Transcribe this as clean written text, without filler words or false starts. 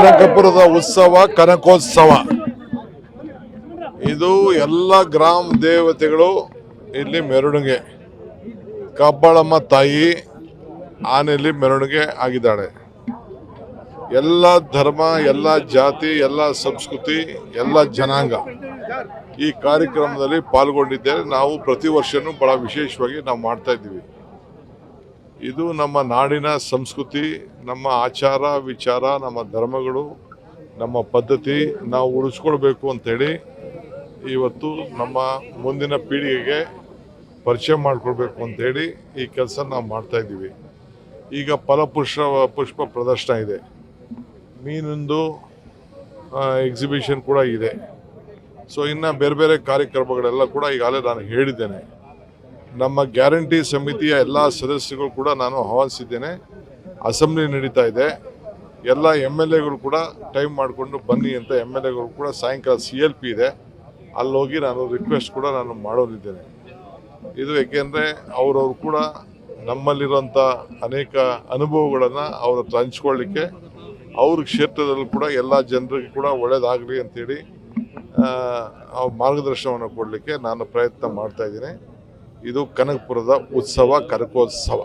ಕನಕಪುರದ ಉತ್ಸವ ಕನಕೋತ್ಸವ ಇದು ಎಲ್ಲ ಗ್ರಾಮ ದೇವತೆಗಳು ಇಲ್ಲಿ ಮೆರವಣಿಗೆ. ಕಬ್ಬಾಳಮ್ಮ ತಾಯಿ ಆನೆಯಲ್ಲಿ ಮೆರವಣಿಗೆ ಆಗಿದ್ದಾಳೆ. ಎಲ್ಲ ಧರ್ಮ, ಎಲ್ಲ ಜಾತಿ, ಎಲ್ಲ ಸಂಸ್ಕೃತಿ, ಎಲ್ಲ ಜನಾಂಗ ಈ ಕಾರ್ಯಕ್ರಮದಲ್ಲಿ ಪಾಲ್ಗೊಂಡಿದ್ದೇವೆ. ನಾವು ಪ್ರತಿ ವರ್ಷನೂ ಬಹಳ ವಿಶೇಷವಾಗಿ ನಾವು ಮಾಡ್ತಾ ಇದ್ದೀವಿ. ಇದು ನಮ್ಮ ನಾಡಿನ ಸಂಸ್ಕೃತಿ, ನಮ್ಮ ಆಚಾರ ವಿಚಾರ, ನಮ್ಮ ಧರ್ಮಗಳು, ನಮ್ಮ ಪದ್ಧತಿ ನಾವು ಉಳಿಸ್ಕೊಳ್ಬೇಕು ಅಂತೇಳಿ ಇವತ್ತು ನಮ್ಮ ಮುಂದಿನ ಪೀಳಿಗೆಗೆ ಪರಿಚಯ ಮಾಡಿಕೊಡ್ಬೇಕು ಅಂತೇಳಿ ಈ ಕೆಲಸ ನಾವು ಮಾಡ್ತಾ ಇದ್ದೀವಿ. ಈಗ ಪುಷ್ಪ ಪ್ರದರ್ಶನ ಇದೆ, ಮೀನೊಂದು ಎಕ್ಸಿಬಿಷನ್ ಕೂಡ ಇದೆ. ಸೊ ಇನ್ನು ಬೇರೆ ಬೇರೆ ಕಾರ್ಯಕ್ರಮಗಳೆಲ್ಲ ಕೂಡ ಈಗಾಗಲೇ ನಾನು ಹೇಳಿದ್ದೇನೆ. ನಮ್ಮ ಗ್ಯಾರಂಟಿ ಸಮಿತಿಯ ಎಲ್ಲ ಸದಸ್ಯರು ಕೂಡ ನಾನು ಆಹ್ವಾನಿಸಿದ್ದೇನೆ. ಅಸೆಂಬ್ಲಿ ನಡೀತಾ ಇದೆ. ಎಲ್ಲ MLAಗಳು ಕೂಡ ಟೈಮ್ ಮಾಡಿಕೊಂಡು ಬನ್ನಿ ಅಂತ MLAಗಳು ಕೂಡ ಸಾಯಂಕಾಲ CLP ಇದೆ, ಅಲ್ಲಿ ಹೋಗಿ ನಾನು ರಿಕ್ವೆಸ್ಟ್ ಕೂಡ ನಾನು ಮಾಡೋರಿದ್ದೇನೆ. ಇದು ಏಕೆಂದರೆ ಅವರವರು ಕೂಡ ನಮ್ಮಲ್ಲಿರುವಂಥ ಅನೇಕ ಅನುಭವಗಳನ್ನು ಅವ್ರ ಹತ್ರ ಹಂಚ್ಕೊಳ್ಳಿಕ್ಕೆ, ಅವ್ರ ಕ್ಷೇತ್ರದಲ್ಲೂ ಕೂಡ ಎಲ್ಲ ಜನರಿಗೆ ಕೂಡ ಒಳ್ಳೆಯದಾಗಲಿ ಅಂಥೇಳಿ ಮಾರ್ಗದರ್ಶನವನ್ನು ಕೊಡಲಿಕ್ಕೆ ನಾನು ಪ್ರಯತ್ನ ಮಾಡ್ತಾ ಇದ್ದೀನಿ. ಇದು ಕನಕಪುರದ ಉತ್ಸವ ಕನಕೋತ್ಸವ.